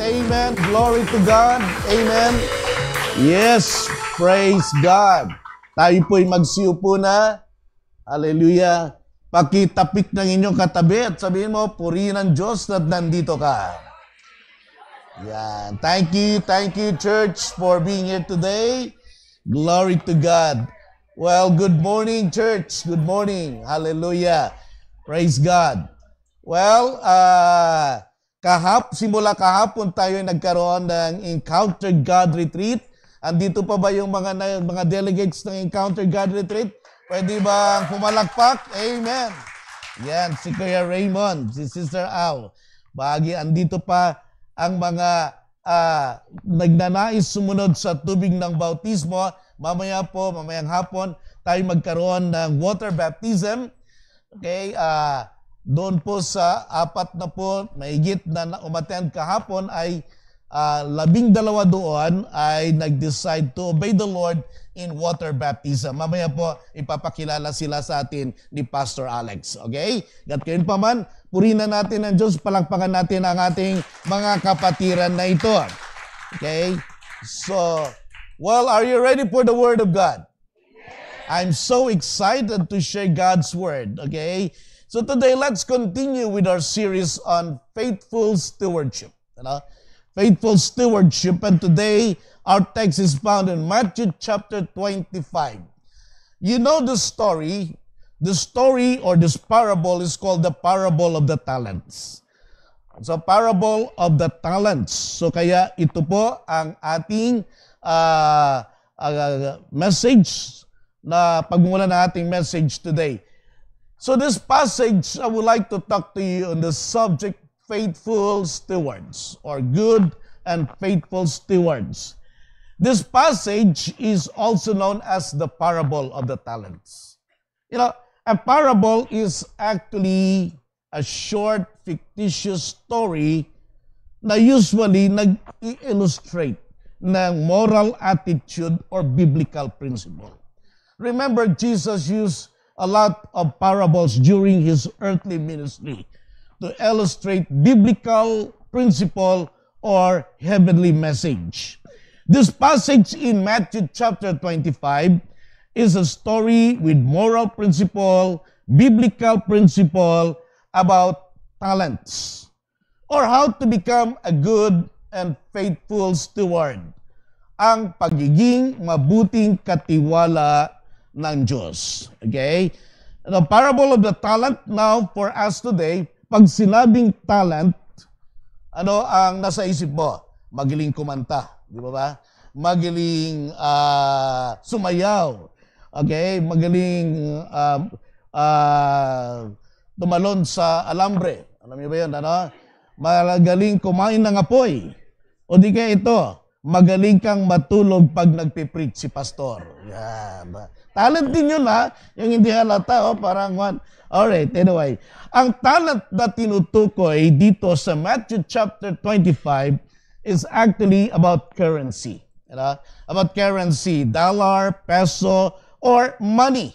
Amen. Glory to God. Amen. Yes, praise God. Tayo po'y magsiupo na. Hallelujah. Pakitapik ng inyong katabi at sabihin mo, purihin ang Diyos na nandito ka. Yan. Thank you, church, for being here today. Glory to God. Well, good morning, church. Good morning. Hallelujah. Praise God. Well, simula kahapon tayo nagkaroon ng Encounter God Retreat. Andito pa ba yung mga delegates ng Encounter God Retreat? Pwede ba pumalakpak? Amen. Yan, si Kuya Raymond, si Sister Al. Andito pa ang mga nagnanais sumunod sa tubig ng bautismo. Mamayang hapon, tayo magkaroon ng water baptism. Okay, doon po sa 4 na po, mahigit na umattend kahapon ay 12 doon ay nag-decide to obey the Lord in water baptism. Mamaya po, ipapakilala sila sa atin ni Pastor Alex. Okay? At kayon pa man, purihin na natin ang Diyos, palakpakan natin ang ating mga kapatiran na ito. Okay? So, well, are you ready for the Word of God? I'm so excited to share God's Word. Okay? So today, let's continue with our series on faithful stewardship. Faithful stewardship. And today, our text is found in Matthew chapter 25. You know the story. The story or this parable is called the parable of the talents. So, parable of the talents. So, kaya ito po ang ating message na pagmula na ating message today. So this passage, I would like to talk to you on the subject, faithful stewards, or good and faithful stewards. This passage is also known as the parable of the talents. You know, a parable is actually a short, fictitious story na usually nag-illustrate ng moral attitude or biblical principle. Remember, Jesus used a lot of parables during his earthly ministry to illustrate biblical principle or heavenly message. This passage in Matthew chapter 25 is a story with moral principle, biblical principle about talents, or how to become a good and faithful steward, ang pagiging mabuting katiwala ng Diyos. Okay? The parable of the talent now for us today, pag sinabing talent, ano ang nasa isip mo? Magaling kumanta, di ba? Magaling sumayaw. Okay? Magaling tumalon sa alambre. Alam niyo ba yun? Ano? Magaling kumain ng apoy. O di kaya ito, magaling kang matulog pag nagpipreach si pastor. Yan. Talent din yun, ha? Yung hindi halata, parang one. Alright, anyway. Ang talent na tinutukoy dito sa Matthew chapter 25 is actually about currency. About currency, dollar, peso, or money.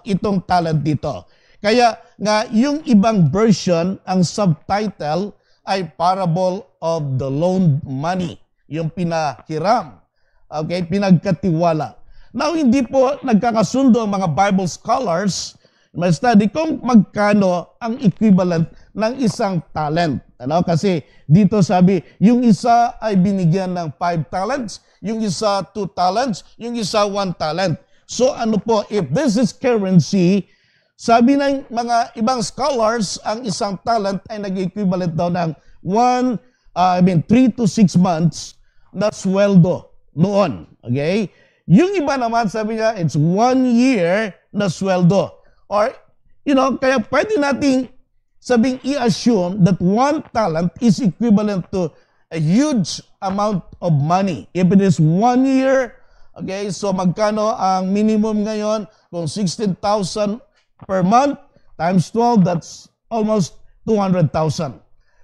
Itong talent dito. Kaya nga, yung ibang version, ang subtitle ay Parable of the Loaned Money. Yung pinahiram. Okay, pinagkatiwala. Now, hindi po nagkakasundo ang mga Bible scholars may study kung magkano ang equivalent ng isang talent. Kasi dito sabi, yung isa ay binigyan ng 5 talents, yung isa 2 talents, yung isa 1 talent. So ano po, if this is currency, sabi ng mga ibang scholars, ang isang talent ay nag-equivalent daw ng 3 to 6 months na sweldo noon. Okay? Yung iba naman, sabi niya, it's 1 year na sweldo. Or, kaya pwede nating sabing i-assume that 1 talent is equivalent to a huge amount of money. If it is 1 year, okay, so magkano ang minimum ngayon? Kung 16,000 per month, times 12, that's almost 200,000.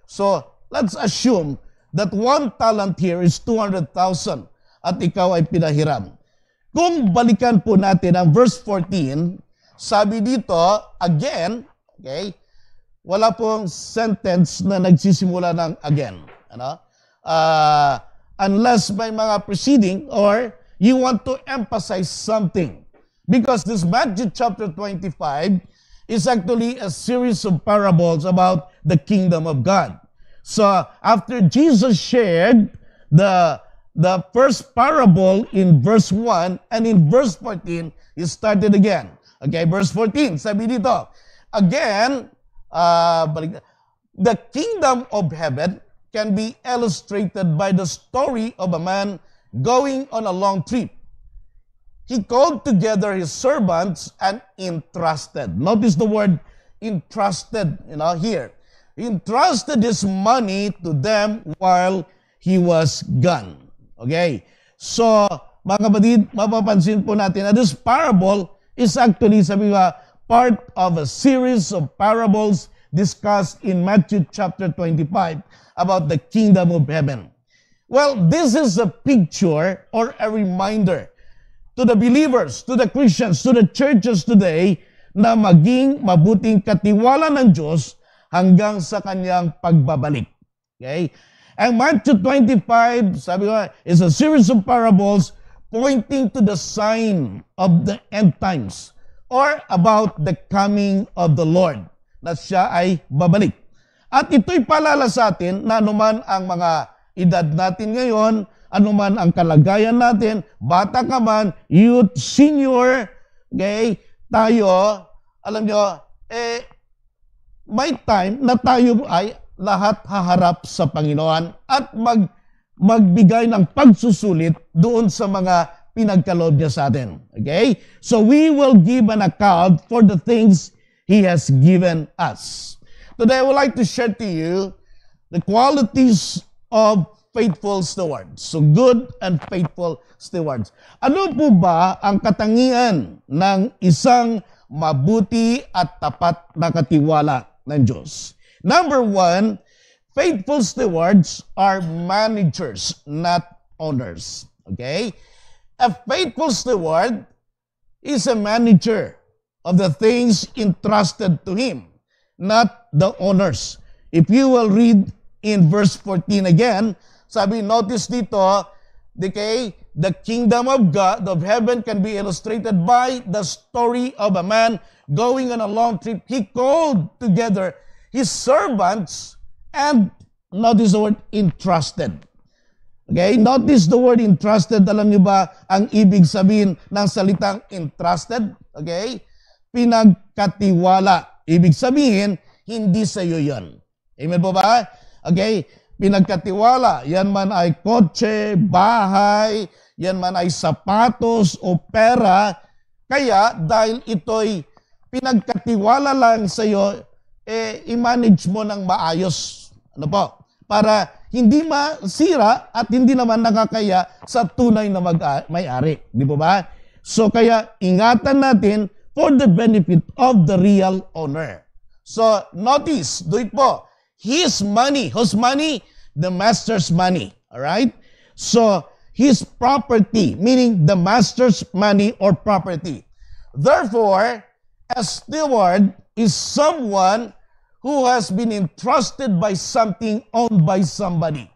So, let's assume that 1 talent here is 200,000 at ikaw ay pinahiram. Kung balikan po natin ang verse 14, sabi dito, again, okay, wala pong sentence na nagsisimula ng again. unless may mga preceding or you want to emphasize something. Because this Matthew chapter 25 is actually a series of parables about the kingdom of God. So after Jesus shared the first parable in verse 1 and in verse 14, he started again. Okay, verse 14, sabi dito, again, the kingdom of heaven can be illustrated by the story of a man going on a long trip. He called together his servants and entrusted. Notice the word entrusted, here. He entrusted his money to them while he was gone. Okay? So, mga kapatid, mapapansin po natin na this parable is actually, sabi nga, part of a series of parables discussed in Matthew chapter 25 about the kingdom of heaven. Well, this is a picture or a reminder to the believers, to the Christians, to the churches today na maging mabuting katiwala ng Diyos hanggang sa kanyang pagbabalik. Okay? And Matthew 25, sabi ko, is a series of parables pointing to the sign of the end times or about the coming of the Lord, na siya ay babalik. At ito'y palala sa atin na anuman ang mga edad natin ngayon, anuman ang kalagayan natin, bata ka man, youth, senior, okay, tayo, alam nyo, may time na tayo ay lahat haharap sa Panginoon at magbigay ng pagsusulit doon sa mga pinagkaloob niya sa atin. Okay? So we will give an account for the things He has given us. Today, I would like to share to you the qualities of faithful stewards. So good and faithful stewards. Ano po ba ang katangian ng isang mabuti at tapat na katiwala ng Diyos? Number one, faithful stewards are managers, not owners. Okay? A faithful steward is a manager of the things entrusted to him, not the owners. If you will read in verse 14 again, sabi, notice dito, okay, the kingdom of God, of heaven, can be illustrated by the story of a man going on a long trip. He called together his servants and, notice the word, entrusted. Okay, notice the word entrusted. Alam niyo ba ang ibig sabihin ng salitang entrusted? Okay, pinagkatiwala. Ibig sabihin, hindi sa iyo yan. Amen po ba? Okay, pinagkatiwala. Yan man ay kotse, bahay, yan man ay sapatos o pera. Kaya dahil ito'y pinagkatiwala lang sa iyo, i-manage mo ng maayos. Ano po? Para hindi masira at hindi naman nakakaya sa tunay na may-ari. Di po ba? So kaya ingatan natin for the benefit of the real owner. So notice, do it po. His money. Whose money? The master's money. Alright? So his property, meaning the master's money or property. Therefore, a steward is someone who has been entrusted by something owned by somebody.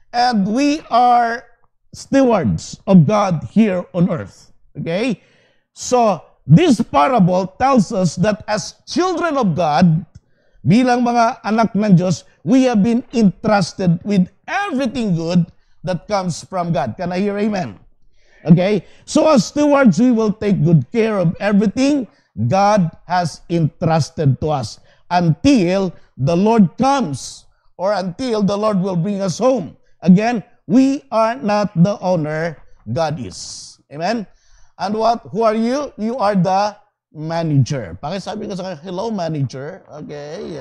And we are stewards of God here on earth. Okay? So, this parable tells us that as children of God, bilang mga anak ng Diyos, we have been entrusted with everything good that comes from God. Can I hear amen? Okay? So as stewards, we will take good care of everything God has entrusted to us until the Lord comes or until the Lord will bring us home. Again, we are not the owner, God is. Amen? And who are you? You are the manager. Pakisabi ka sa kanya, hello manager. Okay,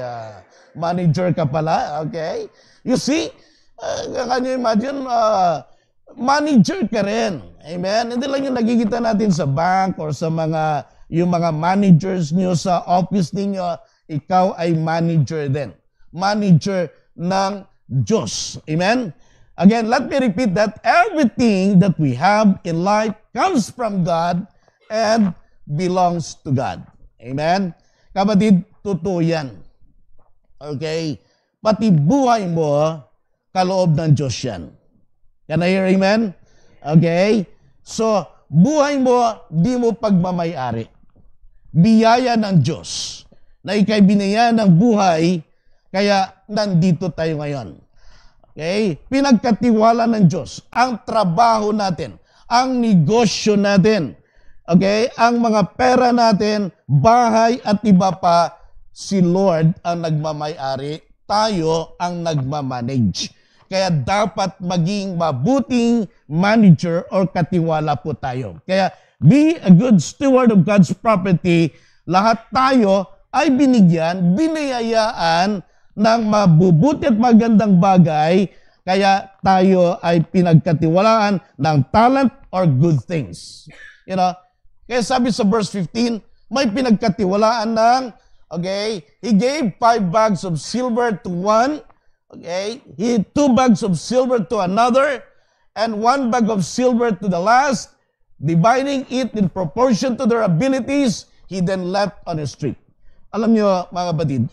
manager ka pala. Okay. You see, can you imagine, manager ka rin. Amen? Hindi lang yung nagkikita natin sa bank or sa yung mga managers niyo sa office niyo, ikaw ay manager din. Manager ng Diyos. Amen? Again, let me repeat that everything that we have in life comes from God and belongs to God. Amen? Kapatid, totoo yan. Okay? Pati buhay mo, kaloob ng Diyos yan. Can I hear amen? Okay? So, buhay mo, di mo pagmamayari. Biyaya ng Diyos na ikay binayaan ng buhay, kaya nandito tayo ngayon. Okay? Pinagkatiwala ng Diyos ang trabaho natin, ang negosyo natin, okay? Ang mga pera natin, bahay at iba pa, si Lord ang nagmamayari, tayo ang nagmamanage. Kaya dapat maging mabuting manager or katiwala po tayo. Kaya be a good steward of God's property. Lahat tayo ay binigyan, biniyayaan ng mabubuti at magandang bagay, kaya tayo ay pinagkatiwalaan ng talent or good things. You know? Kaya sabi sa verse 15, may pinagkatiwalaan ng, okay, he gave 5 bags of silver to one, okay, 2 bags of silver to another, and 1 bag of silver to the last, dividing it in proportion to their abilities, he then left on the street. Alam niyo, mga batid,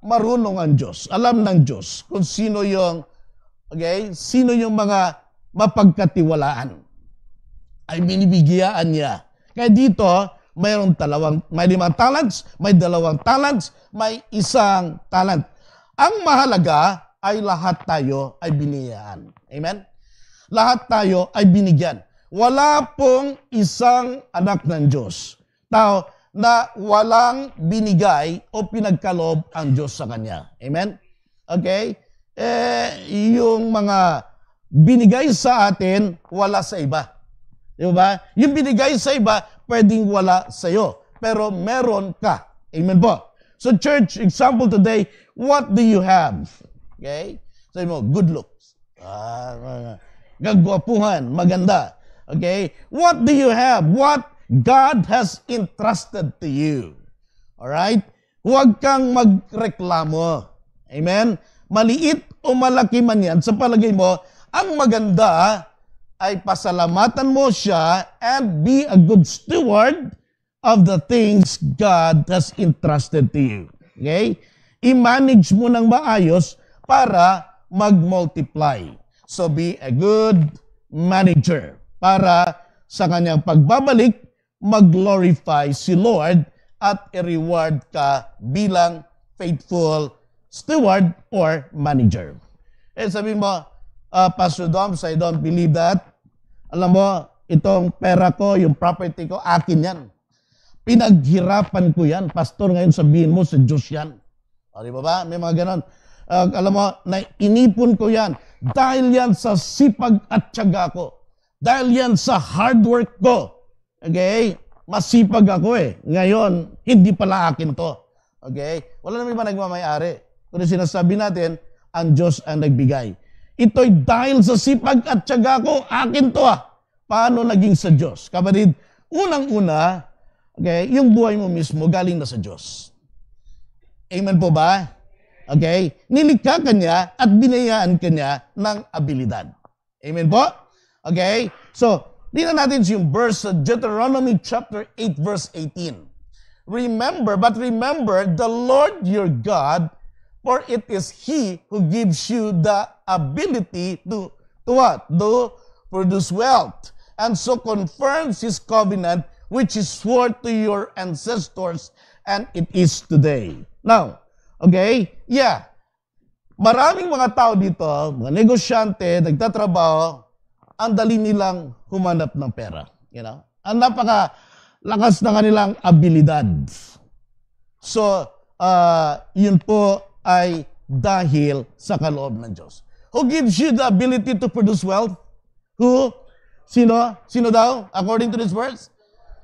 marunong ang Diyos. Alam ng Diyos kung sino yung, okay, sino yung mga mapagkatiwalaan. Ay binibigyan niya. Kaya dito, may 5 talents, may 2 talents, may 1 talent. Ang mahalaga ay lahat tayo ay biniyaan. Amen? Lahat tayo ay binigyan. Wala pong isang anak ng Diyos. Tao, na walang binigay o pinagkaloob ang Diyos sa kanya. Amen? Okay? Yung mga binigay sa atin, wala sa iba. Di ba? Yung binigay sa iba, pwedeng wala sa iyo. Pero meron ka. Amen po? So church, example today, what do you have? Okay? Sabi mo, good looks. Gagwapuhan, maganda. Okay? What do you have? What God has entrusted to you. Alright? Huwag kang magreklamo. Amen? Maliit o malaki man yan, sa palagay mo, ang maganda ay pasalamatan mo siya and be a good steward of the things God has entrusted to you. Okay? I-manage mo ng maayos para mag-multiply. So be a good manager para sa kanyang pagbabalik, mag-glorify si Lord at i-reward ka bilang faithful steward or manager. Sabi mo, Pastor Doms, I don't believe that. Alam mo, itong pera ko, yung property ko, akin yan. Pinaghirapan ko yan. Pastor, ngayon sabihin mo, sa Diyos yan. O, di ba ba? May mga ganon. Alam mo, inipon ko yan. Dahil yan sa sipag at tiyaga ko. Dahil yan sa hard work ko. Okay? Masipag ako eh. Ngayon, hindi pala akin to. Okay? Wala naman iba nagmamayari. Kung sinasabi natin, ang Diyos ang nagbigay. Ito'y dahil sa sipag at tiyaga ko, akin to ah. Paano naging sa Diyos? Kapatid, unang-una, okay, yung buhay mo mismo galing na sa Diyos. Amen po ba? Okay? Nilikha ka niya at binayaan ka niya ng abilidad. Amen po? Okay? So, tingnan natin yung verse sa Deuteronomy chapter 8 verse 18. Remember the Lord your God, for it is He who gives you the ability to what? To produce wealth, and so confirms His covenant, which is sworn to your ancestors, and it is today. Now, okay? Yeah. Maraming mga tao dito, mga negosyante, nagtatrabaho, ang dali nilang humanap ng pera. You know? Ang napaka-lakas ng kanilang abilidad. So, yun po ay dahil sa kaloob ng Diyos. Who gives you the ability to produce wealth? Who? Sino? Sino daw? According to this verse?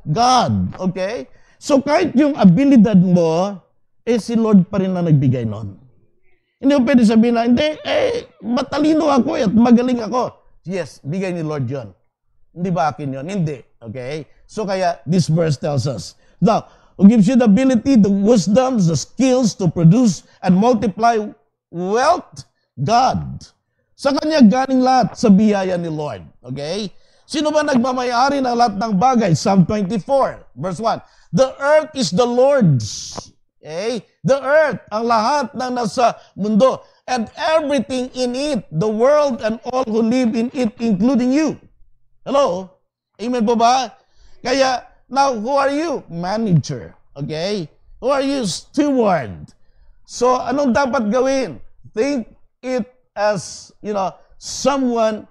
God. Okay? So, kahit yung abilidad mo, si Lord pa rin na nagbigay nun. Hindi mo pwede sabihin na, hindi, matalino ako at magaling ako. Yes, bigay ni Lord yun. Hindi ba akin yun? Hindi. Okay? So kaya, this verse tells us. Now, who gives you the ability, the wisdom, the skills to produce and multiply wealth? God. Sa kanya galing lahat sa biyaya ni Lord. Okay? Sino ba nagmamayari ng lahat ng bagay? Psalm 24, verse 1. The earth is the Lord's. Okay? The earth, ang lahat ng nasa mundo, and everything in it, the world and all who live in it, including you. Hello? Amen po ba? Kaya, now, who are you? Manager. Okay? Who are you? Steward. So, anong dapat gawin? Think it as, someone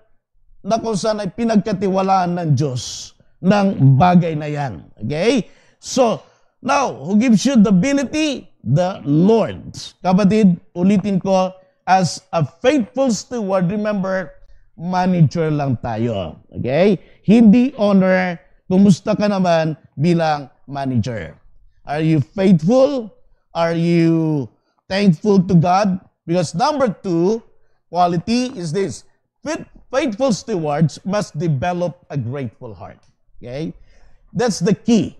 na kung saan ay pinagkatiwalaan ng Diyos ng bagay na yan. Okay? So, now, who gives you the ability? The Lord. Kapatid, ulitin ko, as a faithful steward, remember, manager lang tayo. Okay? Hindi owner. Kumusta ka naman bilang manager? Are you faithful? Are you thankful to God? Because number 2, quality is this. Faithful stewards must develop a grateful heart. Okay? That's the key.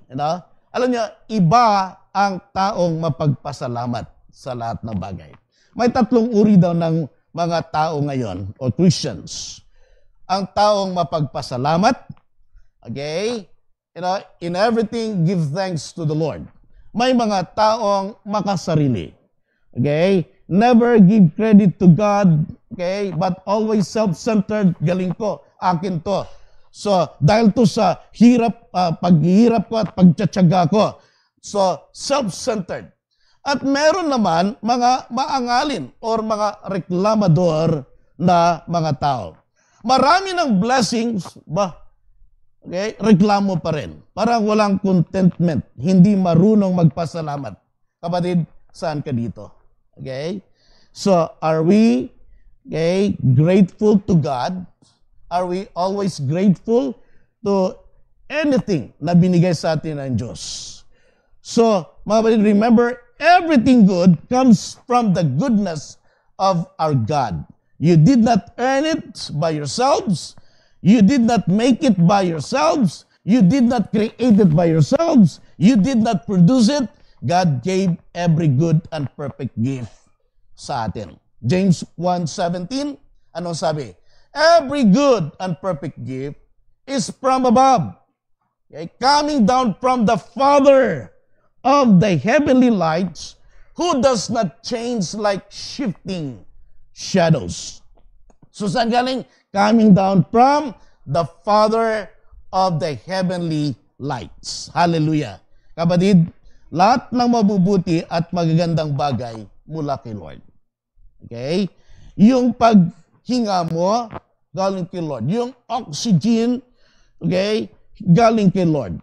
Alam niyo, iba ang taong mapagpasalamat sa lahat ng bagay. May 3 uri daw ng mga tao ngayon, o Christians. Ang taong mapagpasalamat, okay? In everything, give thanks to the Lord. May mga taong makasarili. Okay? Never give credit to God, okay? But always self-centered, galing ko, akin to. So, dahil to sa paghihirap ko at pagtsatsaga ko. So, self-centered. At meron naman mga maangalin or mga reklamador na mga tao. Marami ng blessings, okay, reklamo pa rin. Parang walang contentment, hindi marunong magpasalamat. Kapatid, saan ka dito? Okay? So, are we grateful to God? Are we always grateful to anything na binigay sa atin ng Diyos? So, mga kapatid, remember, everything good comes from the goodness of our God. You did not earn it by yourselves. You did not make it by yourselves. You did not create it by yourselves. You did not produce it. God gave every good and perfect gift sa atin. James 1:17, anong sabi? Every good and perfect gift is from above, okay, coming down from the Father of the heavenly lights, who does not change like shifting shadows. So saan galing? Coming down from the Father of the heavenly lights. Hallelujah. Kapatid, lahat ng mabubuti at magagandang bagay mula kay Lord. Okay? Yung paghinga mo, galing kay Lord. Yung oxygen, okay, galing kay Lord.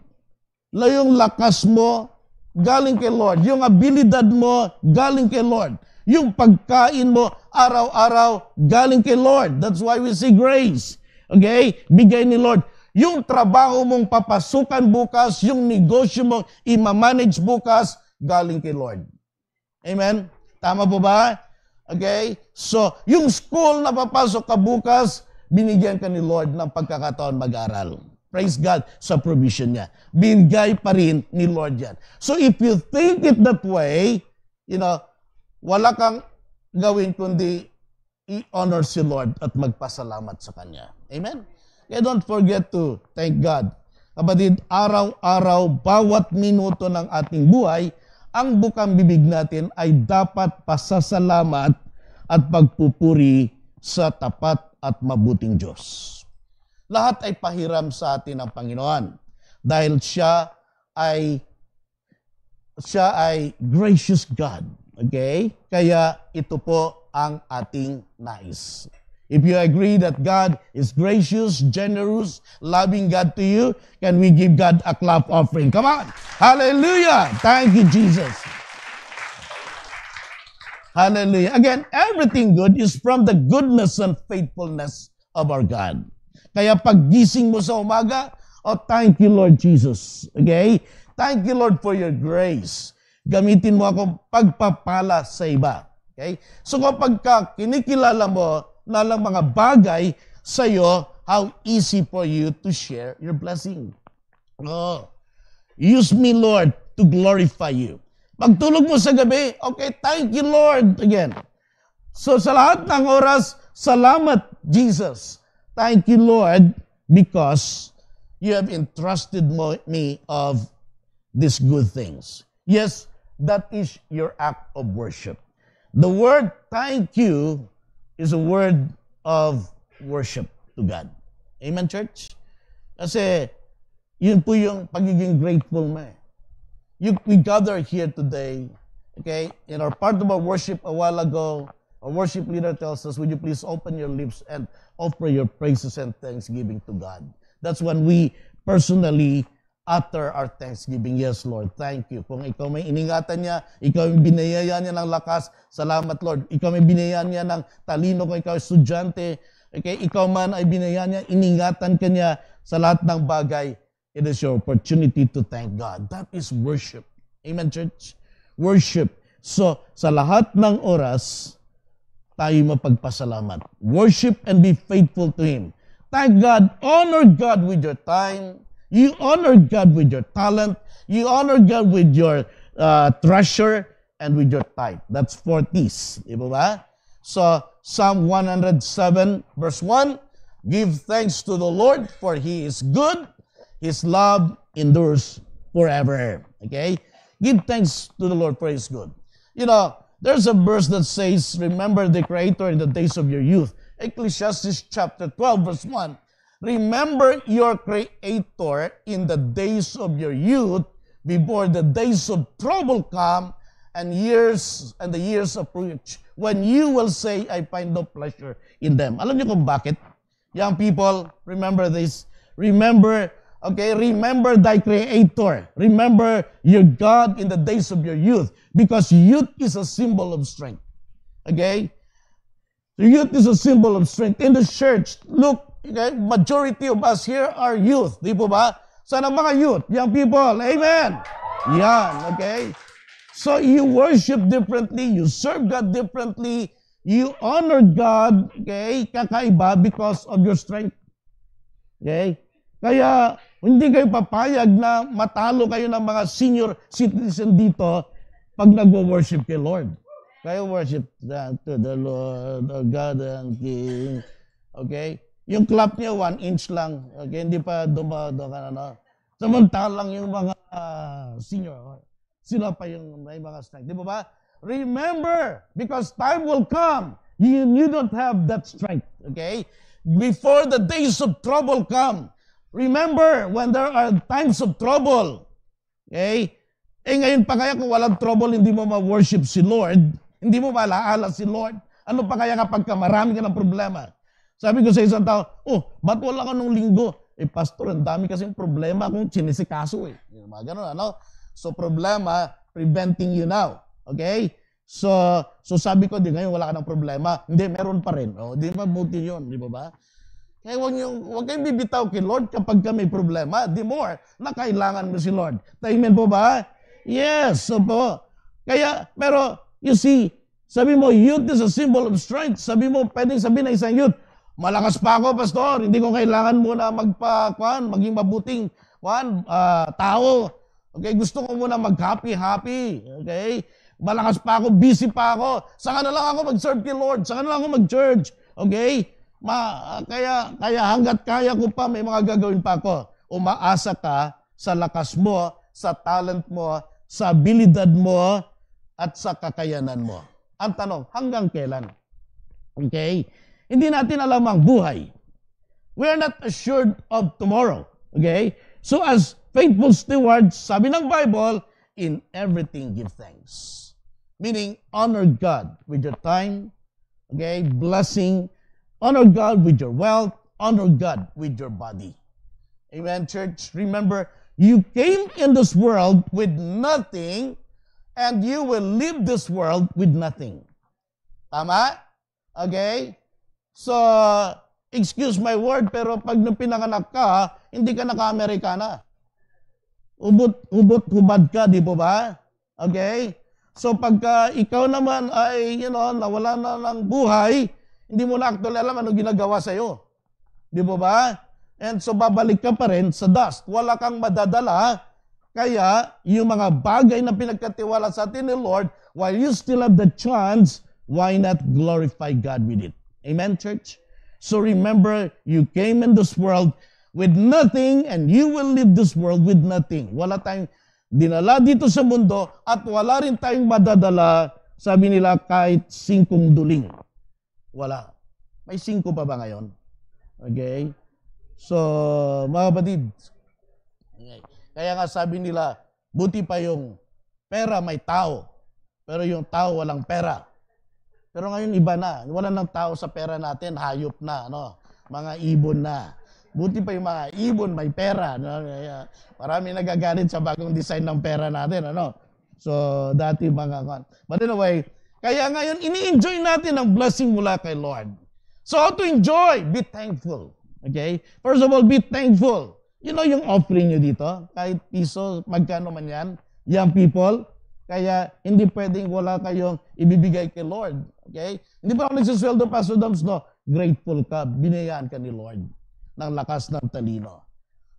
Yung lakas mo, galing kay Lord. Yung abilidad mo, galing kay Lord. Yung pagkain mo, araw-araw, galing kay Lord. That's why we say grace. Okay? Bigay ni Lord. Yung trabaho mong papasukan bukas, yung negosyo mong imamanage bukas, galing kay Lord. Amen? Tama po ba? Okay? So, yung school na papasok ka bukas, binigyan ka ni Lord ng pagkakataon mag-aral. Praise God sa provision niya. Binigay pa rin ni Lord yan. So, if you think it that way, wala kang gawin kundi i-honor si Lord at magpasalamat sa Kanya. Amen? Kaya don't forget to thank God. Kapatid, araw-araw, bawat minuto ng ating buhay, ang bukang bibig natin ay dapat pasasalamat at pagpupuri sa tapat at mabuting Diyos. Lahat ay pahiram sa atin ng Panginoon dahil siya ay gracious God. Okay? Kaya ito po ang ating nais. If you agree that God is gracious, generous, loving God to you, can we give God a clap offering? Come on. Hallelujah. Thank you, Jesus. Hallelujah. Again, everything good is from the goodness and faithfulness of our God. Kaya paggising mo sa umaga, thank you, Lord Jesus. Okay? Thank you, Lord, for your grace. Gamitin mo akong pagpapala sa iba. Okay? So kapag kinikilala mo na lang mga bagay sa iyo, how easy for you to share your blessing. Use me, Lord, to glorify you. Pagtulog mo sa gabi, okay, thank you, Lord, again. So sa lahat ng oras, salamat, Jesus. Thank you, Lord, because you have entrusted me of these good things. Yes, that is your act of worship. The word thank you is a word of worship to God. Amen, church? Kasi, yun po yung pagiging grateful mo. We gather here today, okay? In our part of our worship a while ago, our worship leader tells us, would you please open your lips and offer your praises and thanksgiving to God. That's when we personally utter our thanksgiving. Yes, Lord, thank you. Kung ikaw may iningatan niya, ikaw may binayaan niya ng lakas, salamat, Lord. Ikaw may binayaan niya ng talino kung ikaw ay estudyante, okay? Ikaw man ay binayaan niya, iningatan ka niya sa lahat ng bagay. It is your opportunity to thank God. That is worship. Amen, church? Worship. So, sa lahat ng oras, tayo mapagpasalamat. Worship and be faithful to Him. Thank God. Honor God with your time. You honor God with your talent. You honor God with your treasure and with your tithe. That's 4 T's. Di ba? So, Psalm 107 verse 1, give thanks to the Lord for He is good. His love endures forever. Okay? Give thanks to the Lord for His good. You know, there's a verse that says, remember the Creator in the days of your youth. Ecclesiastes chapter 12 verse 1. Remember your Creator in the days of your youth, before the days of trouble come, and the years of reach, when you will say, I find no pleasure in them. Alam niyo kung bakit? Young people, remember this. Remember thy Creator. Remember your God in the days of your youth, because youth is a symbol of strength. Okay? The youth is a symbol of strength. In the church, look, okay, majority of us here are youth. Di po ba? Sana mga youth, young people. Amen. Yan, okay? So you worship differently, you serve God differently, you honor God, okay, kakaiba because of your strength. Okay? Kaya, hindi kayo papayag na matalo kayo ng mga senior citizen dito pag nag-worship kay Lord. Kayo worship to the Lord, our God and King. Okay? Yung clap niya, 1 inch lang. Okay? Hindi pa dumado ka na. Samantalang yung mga senior, sila pa yung may mga strength. Di ba ba? Remember, because time will come, you don't have that strength. Okay? Before the days of trouble come, remember, when there are times of trouble, okay? Ngayon pa kaya kung walang trouble, hindi mo ma-worship si Lord, hindi mo malaala si Lord, ano pa kaya kapag marami ka ng problema? Sabi ko sa isang tao, ba't wala ka nung linggo? Pastor, ang dami kasing problema kung sinisikaso eh. Ganun, ano? So, problema, preventing you now. Okay? So sabi ko, di ngayon wala ka ng problema. Hindi, meron pa rin. Di mabuti yun, di ba? Kaya huwag kayong bibitaw kay Lord kapag ka may problema. The more na kailangan mo si Lord. Amen po ba? Yes, so po. Kaya, pero, you see, sabi mo, youth is a symbol of strength. Sabi mo, pwedeng sabihin na isang youth, malakas pa ako, pastor. Hindi ko kailangan muna maging mabuting tao. Okay, gusto ko muna mag-happy. Okay? Malakas pa ako, busy pa ako. Saka na lang ako mag-serve kay Lord. Saka na lang ako mag-church. Okay? Kaya hanggat kaya ko pa, may mga gagawin pa ako. Umaasa ka sa lakas mo, sa talent mo, sa abilidad mo, at sa kakayanan mo. Ang tanong, hanggang kailan? Okay? Hindi natin alam ang buhay. We are not assured of tomorrow. Okay? So as faithful stewards, sabi ng Bible, in everything give thanks. Meaning, honor God with your time, okay, blessing, honor God with your wealth, honor God with your body. Amen, church? Remember, you came in this world with nothing, and you will leave this world with nothing. Tama? Okay? So, excuse my word, pero pag nung pinanganak ka, hindi ka naka-Amerikana. Hubad ka, di ba? Okay? So pagka ikaw naman ay, nawala na ng buhay, hindi mo na actually alam ano ginagawa sa'yo. Di ba? And so babalik ka pa rin sa dust. Wala kang madadala, kaya yung mga bagay na pinagkatiwala sa atin ni Lord, while you still have the chance, why not glorify God with it? Amen, church? So remember, you came in this world with nothing, and you will leave this world with nothing. Wala tayong dinala dito sa mundo at wala rin tayong madadala, sabi nila, kahit 5 duling. Wala. May 5 pa ba ngayon? Okay? So, mga kapatid, okay. Kaya nga sabi nila, buti pa yung pera may tao, pero yung tao walang pera. Pero ngayon iba na, wala ng tao sa pera natin, hayop na, ano? Mga ibon na. Buti pa yung mga ibon may pera. No? Marami nagagalit sa bagong design ng pera natin. Ano? So, dati mga... But anyway, kaya ngayon, ini-enjoy natin ang blessing mula kay Lord. So, how to enjoy? Be thankful. Okay? First of all, be thankful. You know yung offering nyo dito? Kahit piso, magkano man yan? Young people. Kaya, hindi pwedeng wala kayong ibibigay kay Lord. Okay? Hindi pa ako nagsisweldo, Pastor Dams, no? Grateful ka. Binayaan ka ni Lord ng lakas ng talino.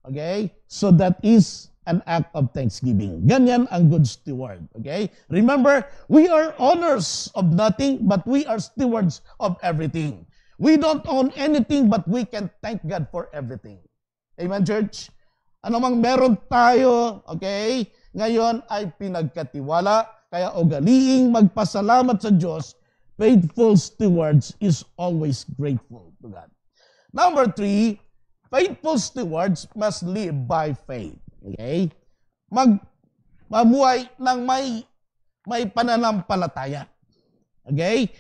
Okay? So that is an act of thanksgiving. Ganyan ang good steward. Okay? Remember, we are owners of nothing, but we are stewards of everything. We don't own anything, but we can thank God for everything. Amen, church? Ano mang meron tayo, okay? Ngayon ay pinagkatiwala, kaya ugaliing magpasalamat sa Diyos. Faithful stewards is always grateful to God. Number 3, faithful stewards must live by faith. Okay? Mamuhay ng may pananampalataya. Okay?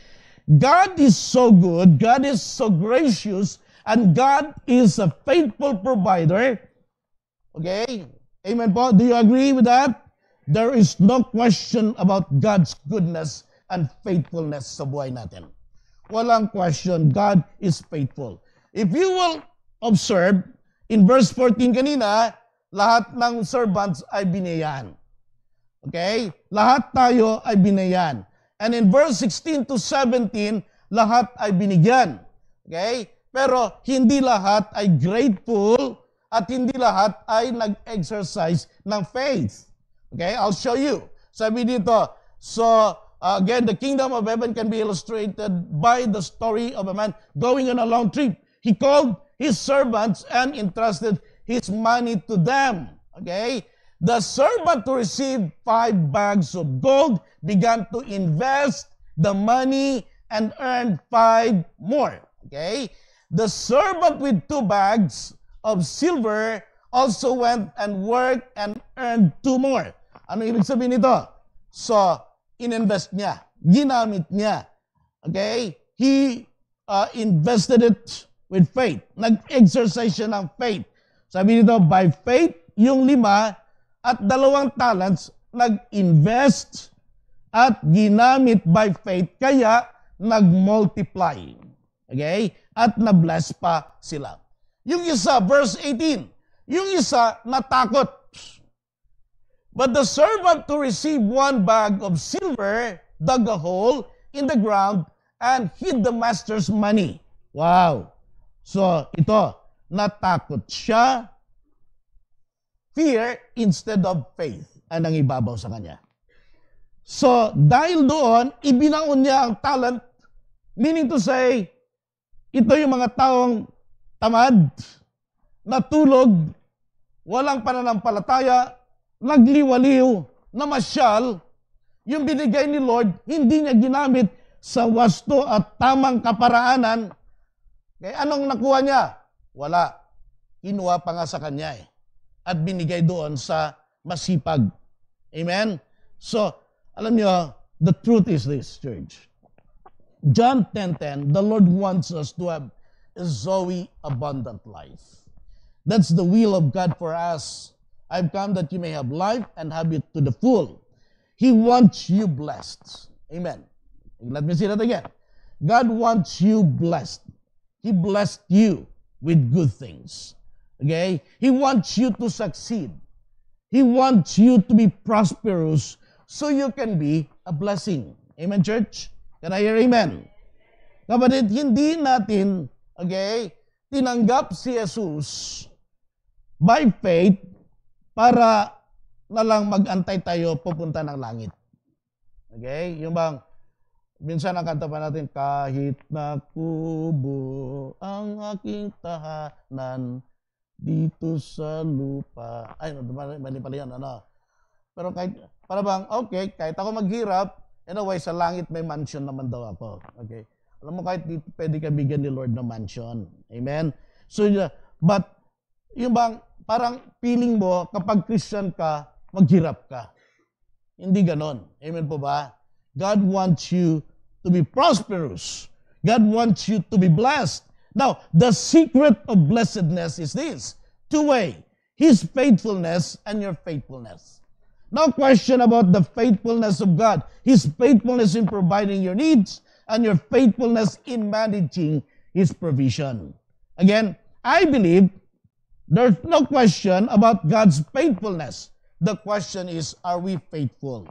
God is so good, God is so gracious, and God is a faithful provider. Okay? Amen po? Do you agree with that? There is no question about God's goodness and faithfulness sa buhay natin. Walang question, God is faithful. If you will observe, in verse 14 kanina, lahat ng servants ay binayaan. Okay? Lahat tayo ay binayaan. And in verse 16 to 17, lahat ay binigyan. Okay? Pero hindi lahat ay grateful at hindi lahat ay nag-exercise ng faith. Okay? I'll show you. Sabi dito, so again, the kingdom of heaven can be illustrated by the story of a man going on a long trip. He called his servants and entrusted his money to them. Okay? The servant who received 5 bags of gold began to invest the money and earned 5 more. Okay? The servant with 2 bags of silver also went and worked and earned 2 more. Ano ibig sabihin nito? So, ininvest niya. Ginamit niya. Okay? He invested it with faith. Nag-exercise siya ng faith. Sabi nito, by faith, yung 5 at 2 talents, nag-invest at ginamit by faith, kaya nag-multiply. Okay? At na-bless pa sila. Yung isa, verse 18, yung isa, natakot. But the servant to receive 1 bag of silver dug a hole in the ground and hid the master's money. Wow! So, ito, natakot siya, fear instead of faith, ang ibabaw sa kanya. So, dahil doon, ibinaon niya ang talent, meaning to say, ito yung mga taong tamad, natulog, walang pananampalataya, nagliwaliw, namasyal, yung binigay ni Lord, hindi niya ginamit sa wasto at tamang kaparaanan. Kaya anong nakuha niya? Wala. Kinuha pa nga sa kanya at binigay doon sa masipag. Amen? So, alam niyo, the truth is this, church. John 10:10, the Lord wants us to have a Zoe abundant life. That's the will of God for us. I've come that you may have life and have it to the full. He wants you blessed. Amen. Let me say that again. God wants you blessed. He blessed you with good things. Okay? He wants you to succeed. He wants you to be prosperous so you can be a blessing. Amen, church? Can I hear amen? Kapatid, hindi natin, okay, tinanggap si Jesus by faith para na lang mag-antay tayo pupunta ng langit. Okay? Yung bang, minsan ang kanta pa natin, kahit na kubo ang aking tahanan dito sa lupa. Ay, mali pala yun, ano? Pero kahit, para bang, okay, kahit ako maghirap, anyway, sa langit may mansion naman daw ako. Okay? Alam mo, kahit di pwede ka bigyan ni Lord ng mansion. Amen? So, but, yung bang, parang feeling mo, kapag Christian ka, maghirap ka. Hindi ganon. Amen po ba? God wants you to be prosperous. God wants you to be blessed. Now, the secret of blessedness is this. Two-way. His faithfulness and your faithfulness. No question about the faithfulness of God. His faithfulness in providing your needs and your faithfulness in managing His provision. Again, I believe there's no question about God's faithfulness. The question is, are we faithful?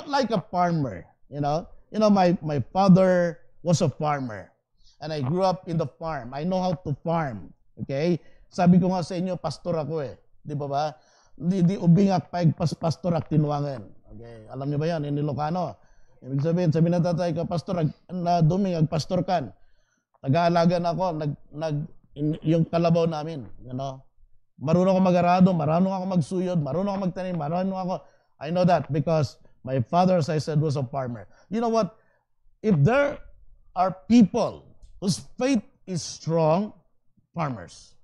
Like a farmer, you know, my father was a farmer. And I grew up in the farm. I know how to farm. Okay? Sabi ko nga sa inyo, pastor ako eh. Di ba ba? Di ubingak paig pastorak tinuangan. Okay? Alam niyo ba yan? In Ilocano. Ibig sabihin, sabi na tatay ka, pastor, na duming, agpastor kan. Nag-aalaga na ako, yung kalabaw namin. You know? Marunong ako mag-arado, marunong ako magsuyod, marunong ako magtanim, marunong ako. I know that because my father, as I said, was a farmer. You know what? If there are people whose faith is strong, farmers.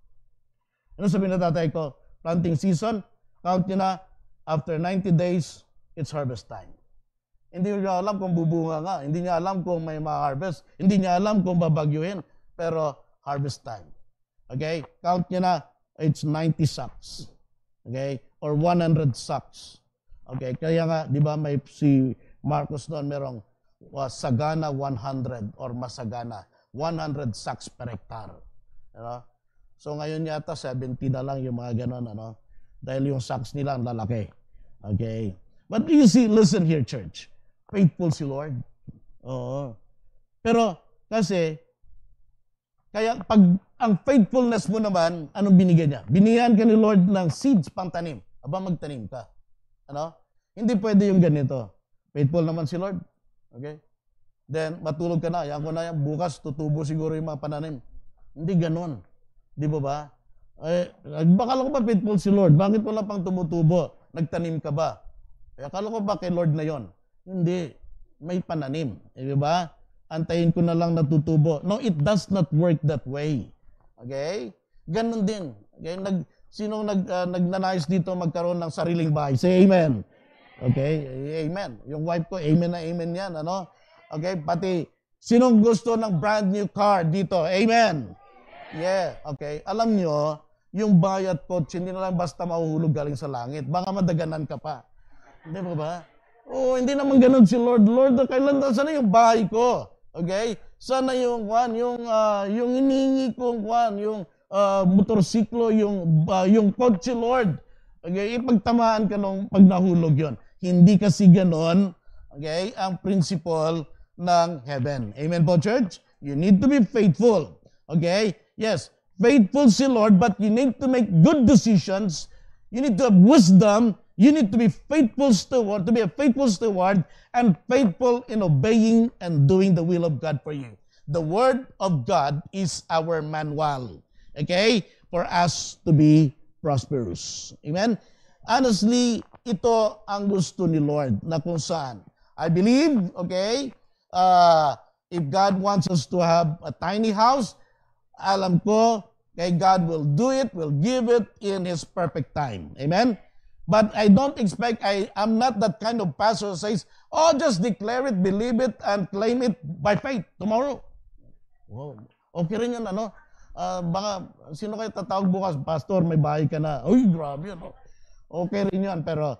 Ano sabi na tatay ko? Planting season, count nyo na, after 90 days, it's harvest time. Hindi niya alam kung bubunga nga, hindi niya alam kung may ma-harvest, hindi niya alam kung babagyuhin, pero harvest time. Okay? Count nyo na, it's 90 sacks. Okay? Or 100 sacks. Okay? Kaya nga, di ba may si Marcos noon, merong sagana 100 or masagana 100 sacks per hectare. You know? So ngayon yata 70 na lang yung mga ganon, ano? Dahil yung sacks nila ang lalaki. Okay? But you see, listen here, church. Faithful si Lord. Oo. Pero kasi, kaya pag ang faithfulness mo naman, anong binigyan niya? Binigyan ka ni Lord ng seeds pang tanim. Aba, magtanim ka. Ano? Hindi pwede yung ganito. Faithful naman si Lord. Okay? Then, matulog ka na. Yan ko na yan. Bukas, tutubo siguro yung mga pananim. Hindi ganon. Di ba ba? Akala ko ba faithful si Lord? Bakit wala pang tumutubo? Nagtanim ka ba? Akala ko ba kay Lord na yon? Hindi. May pananim. Di ba? Antayin ko na lang natutubo. No, it does not work that way. Okay? Ganon din. Okay? Sinong nagnanais dito magkaroon ng sariling bahay? Say amen. Okay? Amen. Yung wife ko, amen na amen yan. Ano? Okay? Pati, sinong gusto ng brand new car dito? Amen. Yeah. Okay? Alam nyo, yung bayad kotse, hindi na lang basta mahuhulog galing sa langit. Baka madaganan ka pa. Hindi ba? Oh, hindi naman ganun si Lord. Lord, kailan sana yung bahay ko? Okay? Sana yung inihingi kong yung motorsiklo, yung kotse, Lord. Okay? Ipagtamaan ka nung pag nahulog yon. Hindi kasi ganon, okay, ang principle ng heaven. Amen po, church? You need to be faithful. Okay? Yes, faithful si Lord, but you need to make good decisions. You need to have wisdom. You need to be faithful steward, to be a faithful steward, and faithful in obeying and doing the will of God for you. The Word of God is our manual, okay, for us to be prosperous. Amen? Honestly, ito ang gusto ni Lord na kung saan. I believe, okay, if God wants us to have a tiny house, alam ko, okay, God will do it, will give it in His perfect time. Amen? But I don't expect, I'm not that kind of pastor who says, oh, just declare it, believe it, and claim it by faith tomorrow. Wow. Okay rin yun, ano? Baka, sino kayo tatawag bukas? Pastor, may bahay ka na. Uy, grabe yun. Okay rin yun, pero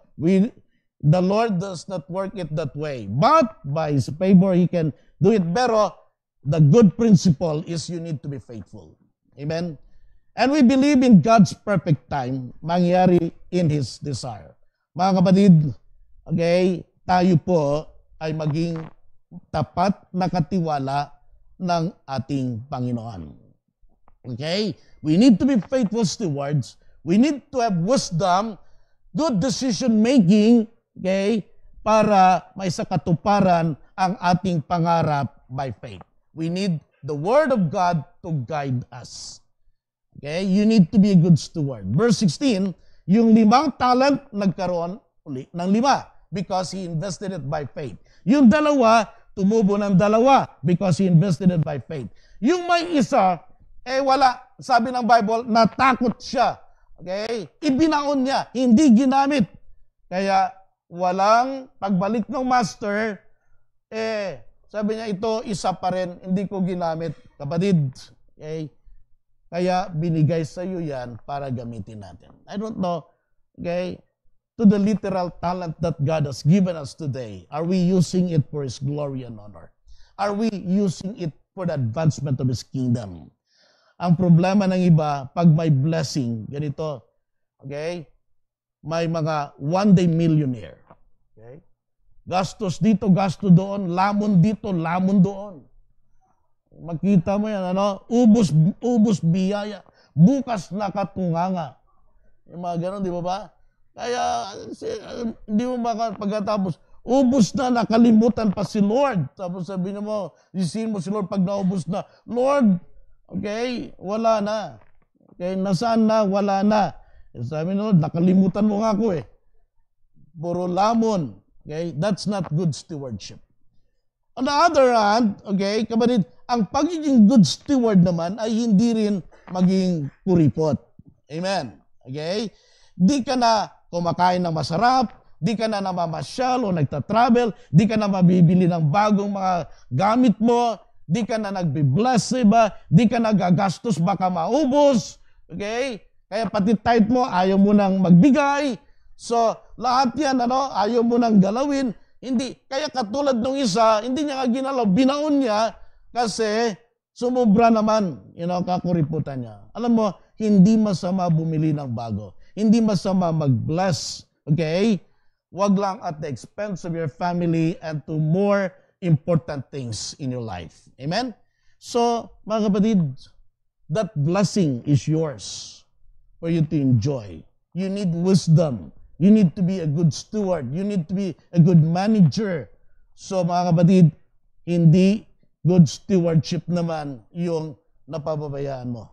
the Lord does not work it that way. But by His favor, He can do it. Pero the good principle is you need to be faithful. Amen? And we believe in God's perfect time, mangyari in His desire. Mga kapatid, okay, tayo po ay maging tapat na katiwala ng ating Panginoon. Okay? We need to be faithful stewards. We need to have wisdom, good decision making, okay, para may sakatuparan ang ating pangarap by faith. We need the Word of God to guide us. Okay? You need to be a good steward. Verse 16, yung 5 talent nagkaroon uli ng 5 because he invested it by faith. Yung 2, tumubo ng 2 because he invested it by faith. Yung may isa, wala. Sabi ng Bible, natakot siya. Okay? Ibinaon niya, hindi ginamit. Kaya walang pagbalik ng master, sabi niya, ito isa pa rin, hindi ko ginamit. Kapatid, okay? Kaya binigay sa iyo yan para gamitin natin. I don't know, okay, to the literal talent that God has given us today, are we using it for His glory and honor? Are we using it for the advancement of His kingdom? Ang problema ng iba, pag may blessing, ganito, okay, may mga one-day millionaire. Okay? Gastos dito, gasto doon, lamon dito, lamon doon. Makita mo yan, ubos biyaya, bukas nakatunganga. Yung mga ganon, di ba ba? Kaya, hindi mo pagkatapos, ubos na, nakalimutan pa si Lord. Tapos sabihin mo, isihin mo si Lord pag naubos na, Lord, okay, wala na. Okay, nasaan na, wala na. Sabi mo, nakalimutan mo nga ako Puro lamon. Okay, that's not good stewardship. On the other hand, okay, kapatid, ang pagiging good steward naman ay hindi rin maging kuripot. Amen. Okay? Di ka na kumakain ng masarap, di ka na namamasyal o nagtatravel, di ka na mabibili ng bagong mga gamit mo, di ka na nagbibless sa iba, di ka na gagastos baka maubos. Okay? Kaya pati tithe mo, ayaw mo nang magbigay. So, lahat yan, ayaw mo nang galawin. Hindi. Kaya katulad nung isa, hindi niya nga ginalaw, binaon niya, kasi sumubra naman, kakuriputan niya. Alam mo, hindi masama bumili ng bago. Hindi masama mag-bless. Okay? Wag lang at the expense of your family and to more important things in your life. Amen? So, mga kapatid, that blessing is yours for you to enjoy. You need wisdom. You need to be a good steward. You need to be a good manager. So, mga kapatid, hindi good stewardship naman yung napapabayaan mo.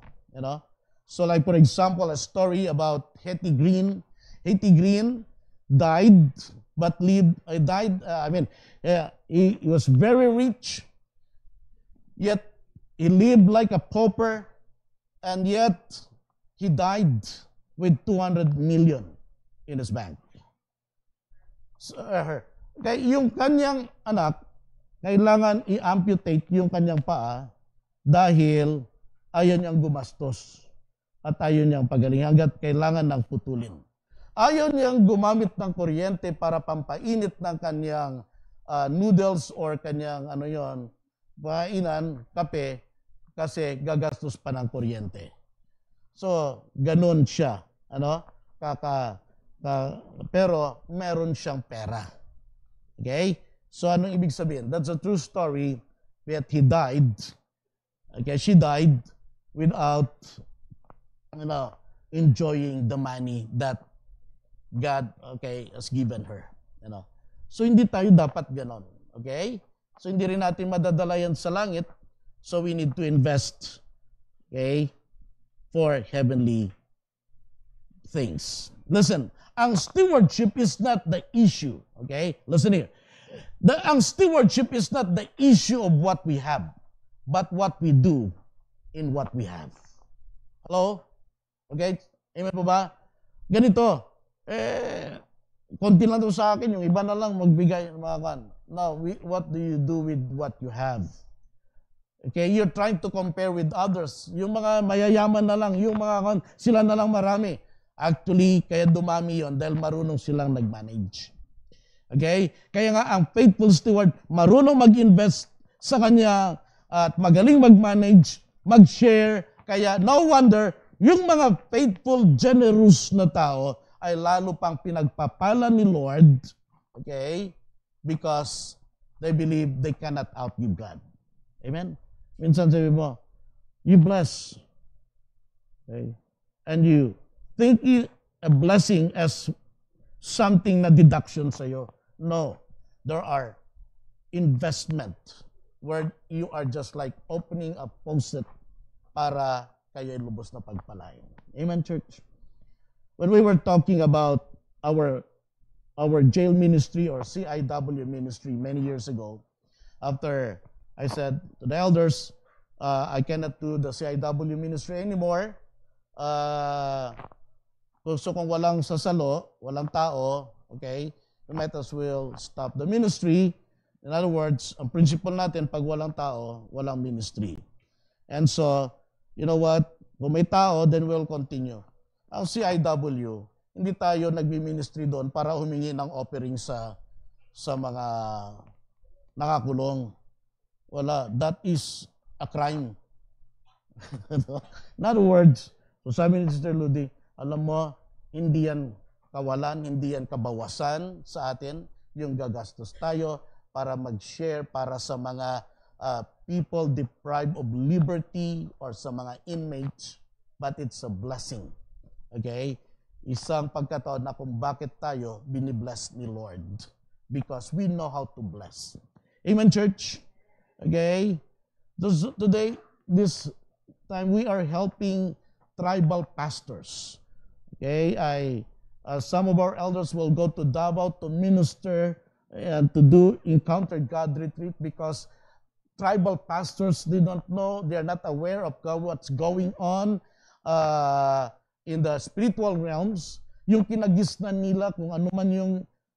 So like for example, a story about Hetty Green. Hetty Green died, but lived, he was very rich, yet he lived like a pauper, and yet he died with 200 million in his bank. So, kaya yung kanyang anak, kailangan i-amputate yung kanyang paa dahil ayaw niyang gumastos at ayaw niyang pagaling hanggat kailangan ng putulin. Ayaw niyang gumamit ng kuryente para pampainit ng kanyang noodles or kanyang painan, kape, kasi gagastos pa ng kuryente. So, ganun siya. Pero meron siyang pera. Okay? So, anong ibig sabihin? That's a true story that he died. Okay, she died without, enjoying the money that God, has given her. So, hindi tayo dapat ganon. Okay? So, hindi rin natin madadala yan sa langit. So, we need to invest, for heavenly things. Listen, ang stewardship is not the issue. Okay? Listen here. Ang stewardship is not the issue of what we have, but what we do in what we have. Hello? Okay? Amen po ba? Ganito. Konti lang ito sa akin, yung iba na lang magbigay ng mga kan. Now, what do you do with what you have? Okay, you're trying to compare with others. Yung mga mayayaman na lang, yung mga kan, sila na lang marami. Actually, kaya dumami yon dahil marunong silang nag-manage. Okay? Kaya nga ang faithful steward, marunong mag-invest sa kanya at magaling mag-manage, mag-share. Kaya no wonder, yung mga faithful, generous na tao ay lalo pang pinagpapala ni Lord, okay? Because they believe they cannot outgive God. Amen? Minsan sabi mo, you bless. Okay? And you think a blessing as something na deduction sa'yo. No. There are investment where you are just like opening a faucet para kayo lubos na pagpalain. Amen, church? When we were talking about our our jail ministry or CIW ministry many years ago, after I said to the elders, I cannot do the CIW ministry anymore. So kung walang sasalo, walang tao, okay, we might as well stop the ministry. In other words, ang principle natin, pag walang tao, walang ministry. And so, you know what? Kung may tao, then we'll continue. Ang CIW, hindi tayo nagmi-ministry doon para humingi ng offering sa mga nakakulong. Wala. That is a crime. In other words, so sabi ni Sister Ludi, alam mo, hindi yan kawalan, hindi yan kabawasan sa atin, yung gagastos tayo para mag-share para sa mga people deprived of liberty or sa mga inmates, but it's a blessing. Okay? Isang pagkataon na kung bakit tayo binibless ni Lord. Because we know how to bless. Amen, church? Okay? Today, this time, we are helping tribal pastors. Okay? Some of our elders will go to Davao to minister and to do Encounter God retreat because tribal pastors, they don't know, they're not aware of what's going on in the spiritual realms. Yung kinagisnan nila, kung ano man yung,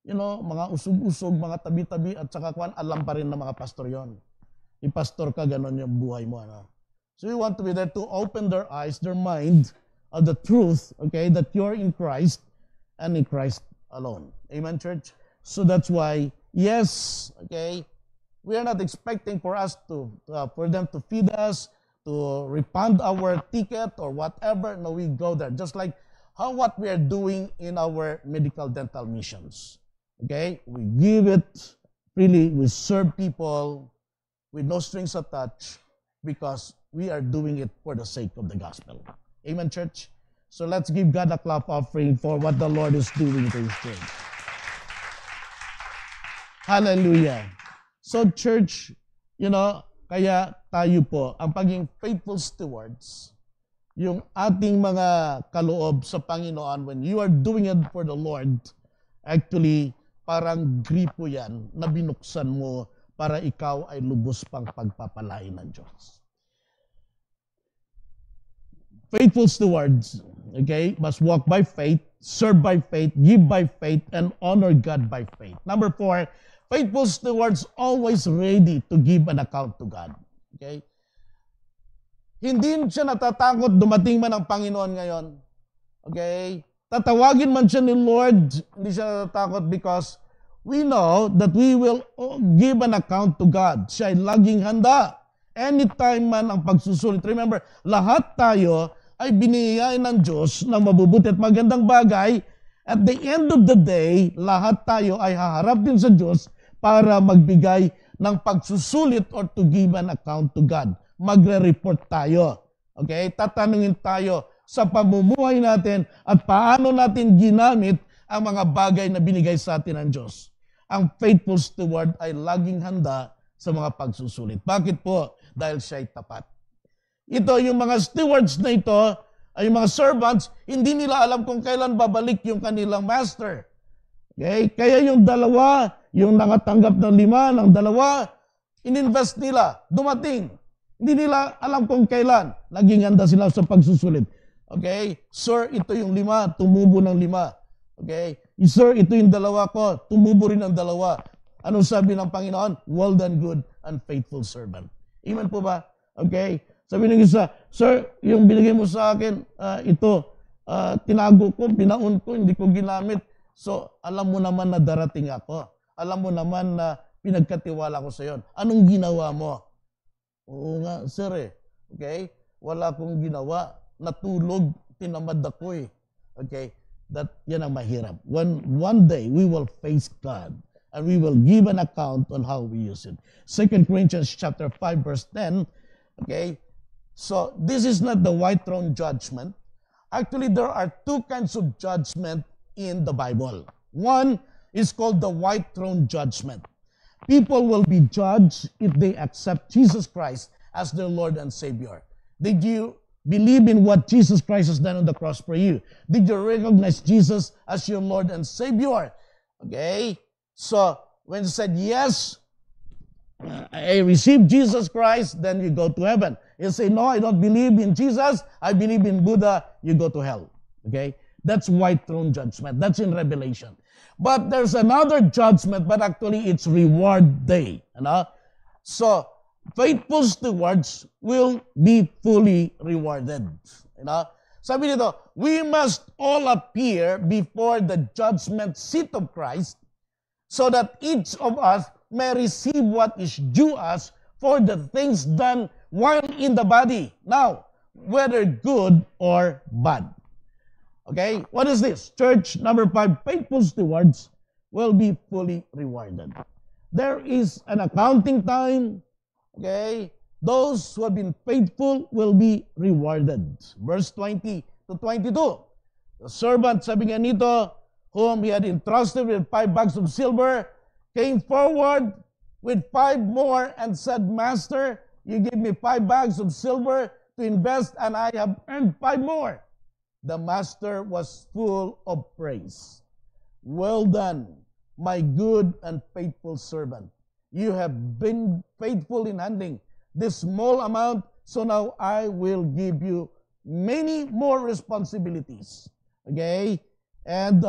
mga usog-usog, mga tabi-tabi, at saka alam pa rin ng mga pastor yon. I-pastor ka, ganon yung buhay mo. Ano? So we want to be there to open their eyes, their mind, of the truth, okay, that you're in Christ and in Christ alone. Amen, church? So that's why, yes, okay, we are not expecting for them to feed us, to refund our ticket or whatever. No, we go there. Just like what we are doing in our medical dental missions. Okay? We give it freely. We serve people with no strings attached because we are doing it for the sake of the gospel. Amen, church? So let's give God a clap offering for what the Lord is doing to His church. Hallelujah. So church, kaya tayo po, ang pagiging faithful stewards, yung ating mga kaloob sa Panginoon, when you are doing it for the Lord, actually, parang gripo yan na binuksan mo para ikaw ay lubos pang pagpapalain ng Diyos. Faithful stewards, okay, must walk by faith, serve by faith, give by faith, and honor God by faith. Number 4, faithful stewards always ready to give an account to God. Okay? Hindi siya natatakot dumating man ang Panginoon ngayon. Okay? Tatawagin man siya ni Lord, hindi siya natatakot because we know that we will give an account to God. Siya ay laging handa. Anytime man ang pagsusulit. Remember, lahat tayo ay binigay ng Diyos ng mabubuti at magandang bagay. At the end of the day, lahat tayo ay haharap din sa Diyos para magbigay ng pagsusulit or to give an account to God. Magre-report tayo. Okay? Tatanungin tayo sa pamumuhay natin at paano natin ginamit ang mga bagay na binigay sa atin ng Diyos. Ang faithful steward ay laging handa sa mga pagsusulit. Bakit po? Dahil siya ay tapat. Ito, yung mga stewards na ito, ay yung mga servants, hindi nila alam kung kailan babalik yung kanilang master. Okay? Kaya yung dalawa, yung nakatanggap ng 5, ng 2, ininvest nila, dumating. Hindi nila alam kung kailan. Naging handa sila sa pagsusulit. Okay? Sir, ito yung 5, tumubo ng 5. Okay? Sir, ito yung 2 ko, tumubo rin ng 2. Anong sabi ng Panginoon? Well done, good and faithful servant. Amen po ba? Okay? Sabi ng isa, Sir, yung binigay mo sa akin, ito, tinago ko, binaon ko, hindi ko ginamit. So, alam mo naman na darating ako. Alam mo naman na pinagkatiwala ko sa iyo. Anong ginawa mo? Oo nga, sir Okay? Wala akong ginawa. Natulog, tinamad ako Okay? Yan ang mahirap. One day, we will face God and we will give an account on how we use it. 2 Corinthians chapter 5, verse 10, okay? So, this is not the white throne judgment. Actually, there are 2 kinds of judgment in the Bible. One is called the white throne judgment. People will be judged if they accept Jesus Christ as their Lord and Savior. Did you believe in what Jesus Christ has done on the cross for you? Did you recognize Jesus as your Lord and Savior? Okay? So, when you said, yes, I received Jesus Christ, then you go to heaven. You say, no, I don't believe in Jesus, I believe in Buddha, you go to hell. Okay? That's white throne judgment. That's in Revelation. But there's another judgment, but actually it's reward day. You know? So, faithful stewards will be fully rewarded. You know? Sabi nito, we must all appear before the judgment seat of Christ so that each of us may receive what is due us for the things done while in the body. Now, whether good or bad. Okay? What is this? Church number 5, faithful stewards will be fully rewarded. There is an accounting time. Okay? Those who have been faithful will be rewarded. Verse 20 to 22. The servant, sabi nga nito, whom he had entrusted with 5 bags of silver, came forward with 5 more and said, Master, you gave me 5 bags of silver to invest, and I have earned 5 more. The master was full of praise. Well done, my good and faithful servant. You have been faithful in handling this small amount, so now I will give you many more responsibilities. Okay? And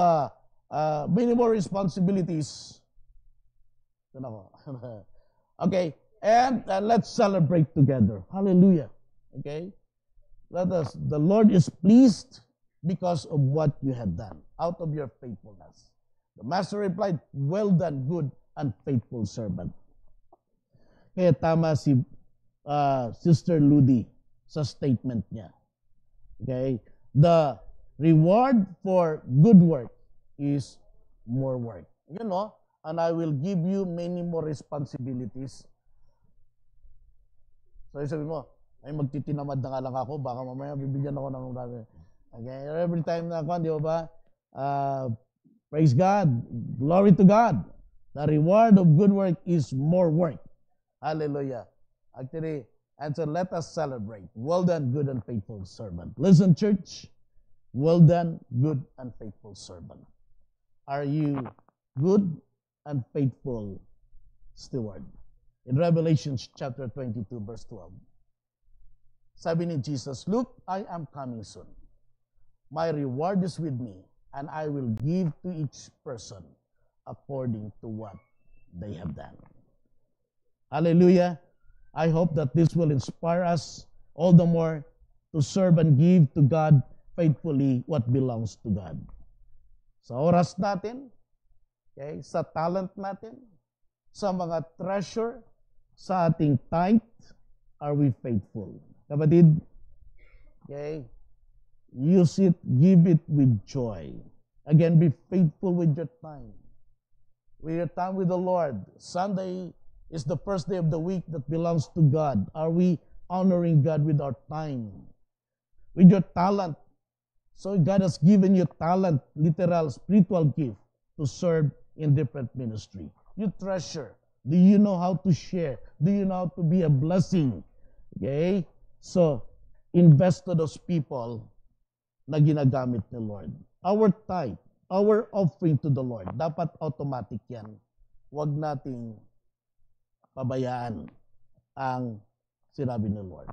many more responsibilities. Okay? And let's celebrate together. Hallelujah. Okay? The Lord is pleased because of what you have done, out of your faithfulness. The master replied, well done, good and faithful servant. Kaya tama si Sister Ludi sa statement niya. Okay? The reward for good work is more work. You know, and I will give you many more responsibilities. So, sabi mo, ay magtitinamad na nga lang ako, baka mamaya bibigyan ako ng marami. Okay? Every time na ako, di ba? Praise God. Glory to God. The reward of good work is more work. Hallelujah. Actually, and so let us celebrate. Well done, good and faithful servant. Listen, church. Well done, good and faithful servant. Are you good and faithful steward? In Revelation chapter 22, verse 12. Sabi ni Jesus, look, I am coming soon. My reward is with me, and I will give to each person according to what they have done. Hallelujah. I hope that this will inspire us all the more to serve and give to God faithfully what belongs to God. Sa oras natin, okay, sa talent natin, sa mga treasure, sa ating tithe, are we faithful? Kapatid, okay, use it, give it with joy. Again, be faithful with your time. With your time with the Lord. Sunday is the first day of the week that belongs to God. Are we honoring God with our time? With your talent. So God has given you talent, literal, spiritual gift to serve in different ministry. You treasure. Do you know how to share? Do you know how to be a blessing? Okay? So, invest to those people na ginagamit ni Lord. Our tithe, our offering to the Lord, dapat automatic yan. Huwag nating pabayaan ang sinabi ni Lord.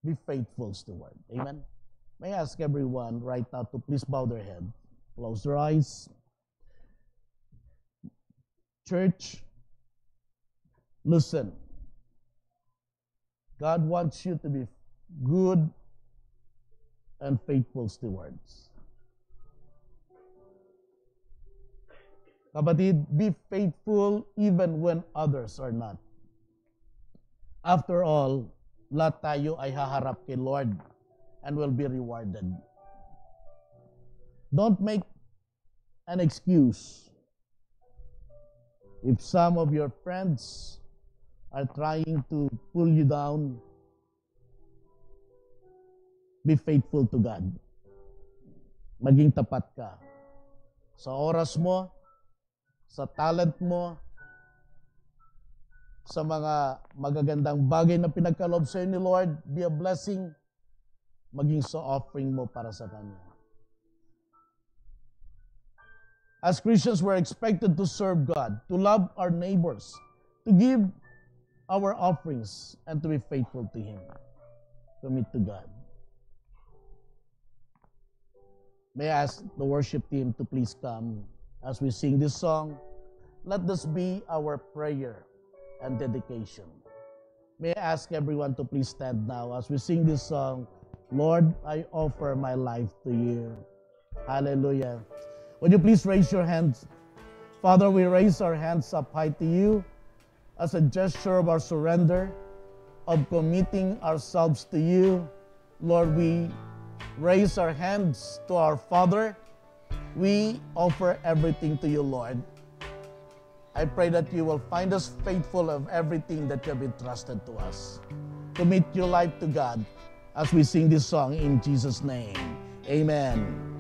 Be faithful steward. Amen? May I ask everyone right now to please bow their head, close their eyes. Church, listen. God wants you to be good and faithful stewards. Kapatid, be faithful even when others are not. After all, lahat tayo ay haharap kay Lord and will be rewarded. Don't make an excuse. If some of your friends are trying to pull you down, be faithful to God. Maging tapat ka. Sa oras mo, sa talent mo, sa mga magagandang bagay na pinagkaloob sa iyo ni Lord, be a blessing, maging sa offering mo para sa Kanya. As Christians, we're expected to serve God, to love our neighbors, to give our offerings, and to be faithful to Him. Commit to God. May I ask the worship team to please come as we sing this song. Let this be our prayer and dedication. May I ask everyone to please stand now as we sing this song, Lord, I offer my life to you. Hallelujah. Would you please raise your hands? Father, we raise our hands up high to you as a gesture of our surrender, of committing ourselves to you. Lord, we raise our hands to our Father. We offer everything to you, Lord. I pray that you will find us faithful of everything that you have entrusted to us. Commit your life to God as we sing this song in Jesus' name. Amen.